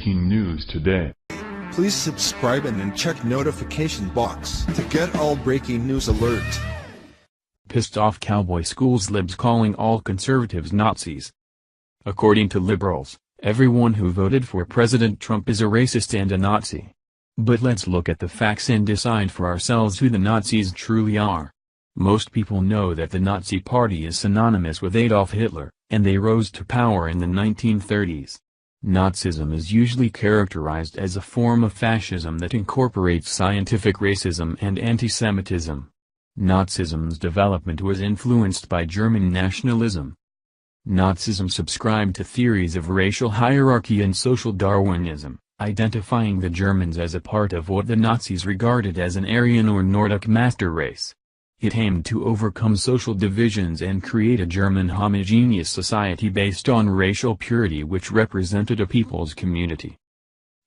Breaking news today. Please subscribe and then check notification box to get all breaking news alert. Pissed off cowboy schools libs calling all conservatives Nazis. According to liberals, everyone who voted for President Trump is a racist and a Nazi. But let's look at the facts and decide for ourselves who the Nazis truly are. Most people know that the Nazi Party is synonymous with Adolf Hitler, and they rose to power in the 1930s. Nazism is usually characterized as a form of fascism that incorporates scientific racism and anti-Semitism. Nazism's development was influenced by German nationalism. Nazism subscribed to theories of racial hierarchy and social Darwinism, identifying the Germans as a part of what the Nazis regarded as an Aryan or Nordic master race. It aimed to overcome social divisions and create a German homogeneous society based on racial purity which represented a people's community.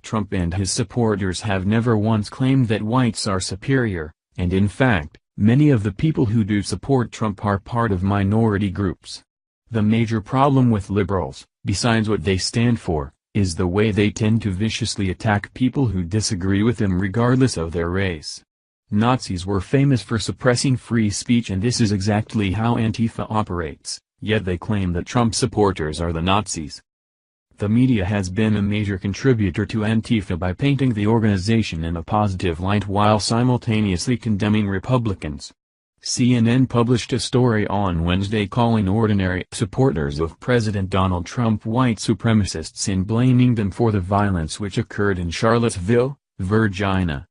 Trump and his supporters have never once claimed that whites are superior, and in fact, many of the people who do support Trump are part of minority groups. The major problem with liberals, besides what they stand for, is the way they tend to viciously attack people who disagree with them regardless of their race. Nazis were famous for suppressing free speech, and this is exactly how Antifa operates, yet they claim that Trump supporters are the Nazis. The media has been a major contributor to Antifa by painting the organization in a positive light while simultaneously condemning Republicans. CNN published a story on Wednesday calling ordinary supporters of President Donald Trump white supremacists and blaming them for the violence which occurred in Charlottesville, Virginia.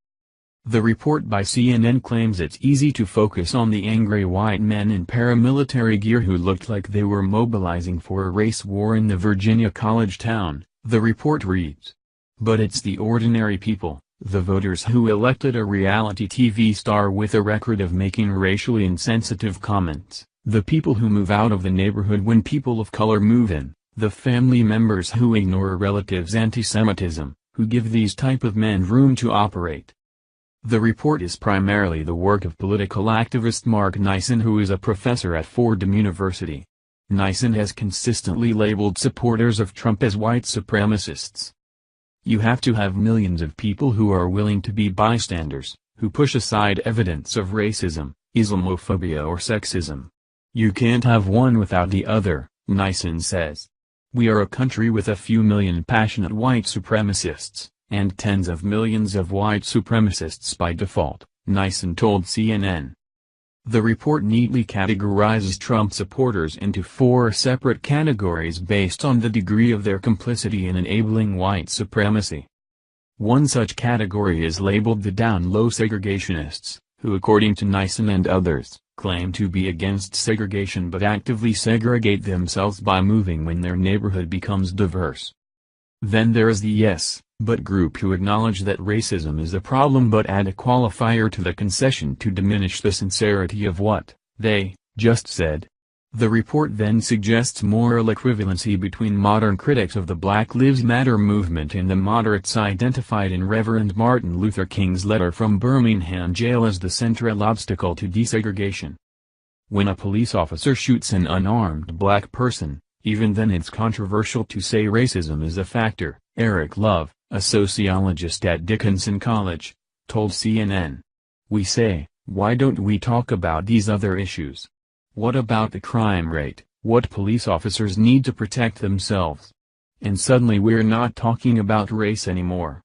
The report by CNN claims it's easy to focus on the angry white men in paramilitary gear who looked like they were mobilizing for a race war in the Virginia college town, the report reads. But it's the ordinary people, the voters who elected a reality TV star with a record of making racially insensitive comments, the people who move out of the neighborhood when people of color move in, the family members who ignore a relative's anti-Semitism, who give these type of men room to operate. The report is primarily the work of political activist Mark Nissen, who is a professor at Fordham University. Nissen has consistently labeled supporters of Trump as white supremacists. You have to have millions of people who are willing to be bystanders, who push aside evidence of racism, Islamophobia or sexism. You can't have one without the other, Nissen says. We are a country with a few million passionate white supremacists, and tens of millions of white supremacists by default, Nissen told CNN. The report neatly categorizes Trump supporters into 4 separate categories based on the degree of their complicity in enabling white supremacy. One such category is labeled the down-low segregationists, who according to Nissen and others, claim to be against segregation but actively segregate themselves by moving when their neighborhood becomes diverse. Then there is the yes, but group who acknowledge that racism is a problem but add a qualifier to the concession to diminish the sincerity of what they just said. The report then suggests moral equivalency between modern critics of the Black Lives Matter movement and the moderates identified in Reverend Martin Luther King's letter from Birmingham jail as the central obstacle to desegregation. When a police officer shoots an unarmed black person, even then it's controversial to say racism is a factor, Eric Love, a sociologist at Dickinson College, told CNN. We say, why don't we talk about these other issues? What about the crime rate, what police officers need to protect themselves? And suddenly we're not talking about race anymore.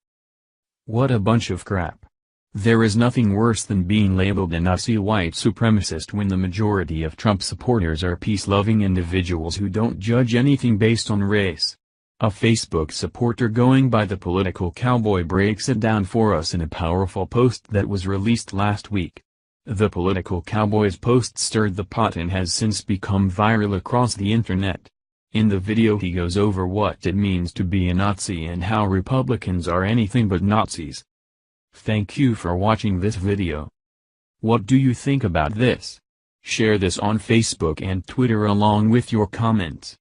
What a bunch of crap. There is nothing worse than being labeled a Nazi white supremacist when the majority of Trump supporters are peace-loving individuals who don't judge anything based on race. A Facebook supporter going by the political cowboy breaks it down for us in a powerful post that was released last week. The political cowboy's post stirred the pot and has since become viral across the internet. In the video he goes over what it means to be a Nazi and how Republicans are anything but Nazis. Thank you for watching this video. What do you think about this? Share this on Facebook and Twitter along with your comments.